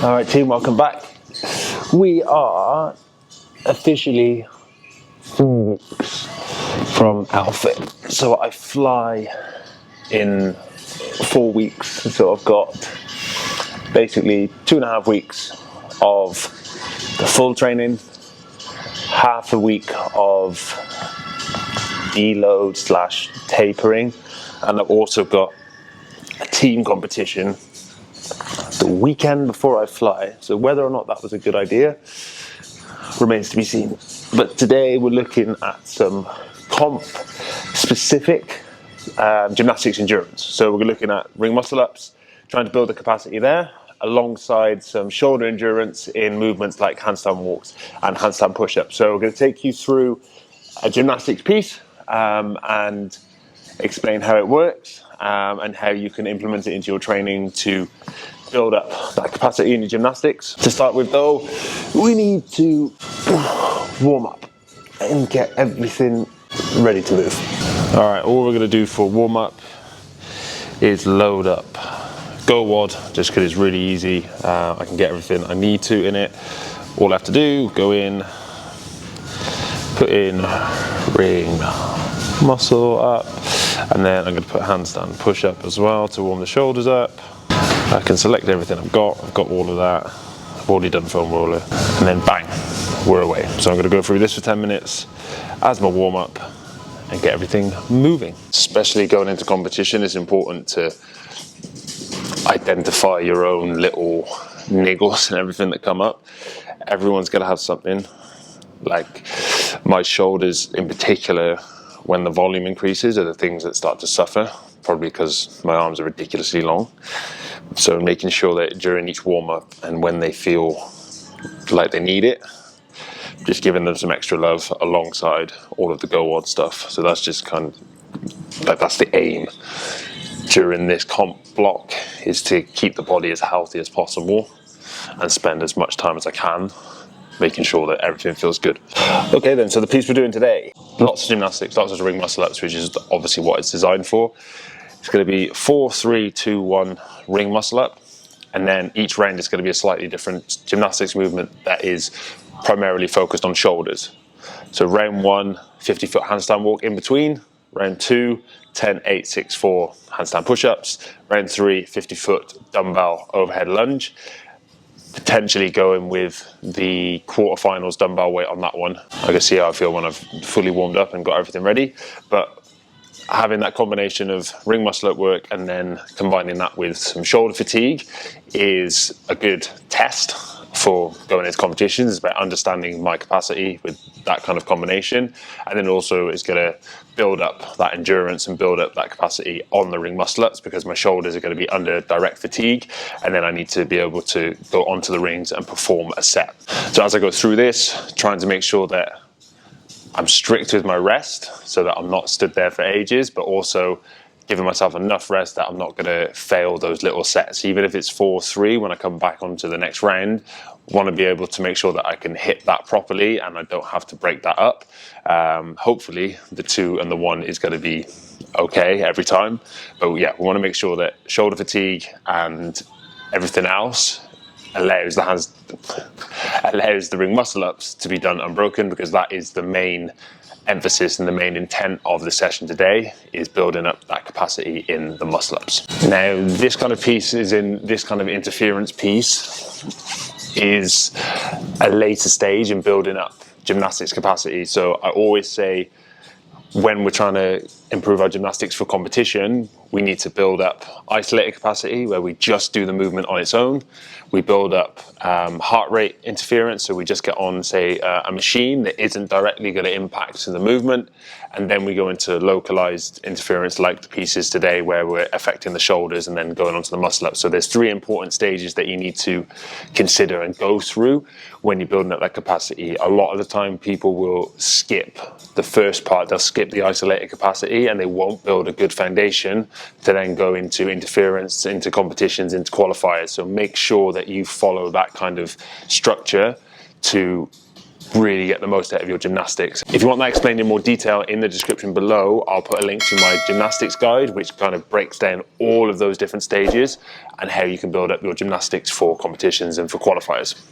All right, team, welcome back. We are officially 4 weeks from outfit. So I fly in 4 weeks. So I've got basically 2.5 weeks of the full training, half a week of deload / tapering, and I've also got a team competition the weekend before I fly. So whether or not that was a good idea remains to be seen. But today we're looking at some comp specific gymnastics endurance. So we're looking at ring muscle ups, trying to build the capacity there, alongside some shoulder endurance in movements like handstand walks and handstand push-ups. So we're going to take you through a gymnastics piece and explain how it works and how you can implement it into your training to build up that capacity in your gymnastics. To start with though, we need to warm up and get everything ready to move. All right, all we're going to do for warm up is load up Go WOD, just because it's really easy. I can get everything I need to in it. All I have to do, go in, put in ring muscle up, and then I'm going to put handstand push up as well to warm the shoulders up. I can select everything I've got all of that. I've already done foam roller, and then bang, we're away. So I'm going to go through this for 10 minutes as my warm up and get everything moving. Especially going into competition, it's important to identify your own little niggles and everything that come up. Everyone's going to have something. Like my shoulders in particular, when the volume increases, are the things that start to suffer, probably because my arms are ridiculously long. So making sure that during each warm-up and when they feel like they need it, just giving them some extra love alongside all of the Go WOD stuff. So that's just kind of, that's the aim during this comp block, is to keep the body as healthy as possible and spend as much time as I can making sure that everything feels good. Okay then, so the piece we're doing today, lots of gymnastics, lots of ring muscle ups, which is obviously what it's designed for. It's going to be 4, 3, 2, 1 ring muscle up, and then each round is going to be a slightly different gymnastics movement that is primarily focused on shoulders. So round 1, 50-foot handstand walk in between. Round 2, 10, 8, 6, 4 handstand push-ups. Round 3, 50-foot dumbbell overhead lunge. Potentially going with the quarterfinals dumbbell weight on that one. I can see how I feel when I've fully warmed up and got everything ready. But having that combination of ring muscle up work and then combining that with some shoulder fatigue is a good test for going into competitions. It's about understanding my capacity with that kind of combination, and then also it's going to build up that endurance and build up that capacity on the ring muscle ups, because my shoulders are going to be under direct fatigue, and then I need to be able to go onto the rings and perform a set. So as I go through this, trying to make sure that I'm strict with my rest so that I'm not stood there for ages, but also giving myself enough rest that I'm not going to fail those little sets. Even if it's 4-3, when I come back onto the next round, want to be able to make sure that I can hit that properly and I don't have to break that up. Hopefully the 2 and the 1 is going to be okay every time. But yeah, we want to make sure that shoulder fatigue and everything else allows the ring muscle ups to be done unbroken, because that is the main emphasis and the main intent of the session today, is building up that capacity in the muscle ups. Now this kind of piece is in this kind of interference piece is a later stage in building up gymnastics capacity. So I always say, when we're trying to improve our gymnastics for competition, we need to build up isolated capacity where we just do the movement on its own. We build up heart rate interference, so we just get on, say, a machine that isn't directly going to impact the movement. And then we go into localized interference like the pieces today, where we're affecting the shoulders and then going onto the muscle up. So there's 3 important stages that you need to consider and go through when you're building up that capacity. A lot of the time people will skip the first part, they'll skip the isolated capacity, and they won't build a good foundation to then go into interference, into competitions, into qualifiers. So make sure that you follow that kind of structure to really get the most out of your gymnastics. If you want that explained in more detail, in the description below, I'll put a link to my gymnastics guide, which kind of breaks down all of those different stages and how you can build up your gymnastics for competitions and for qualifiers.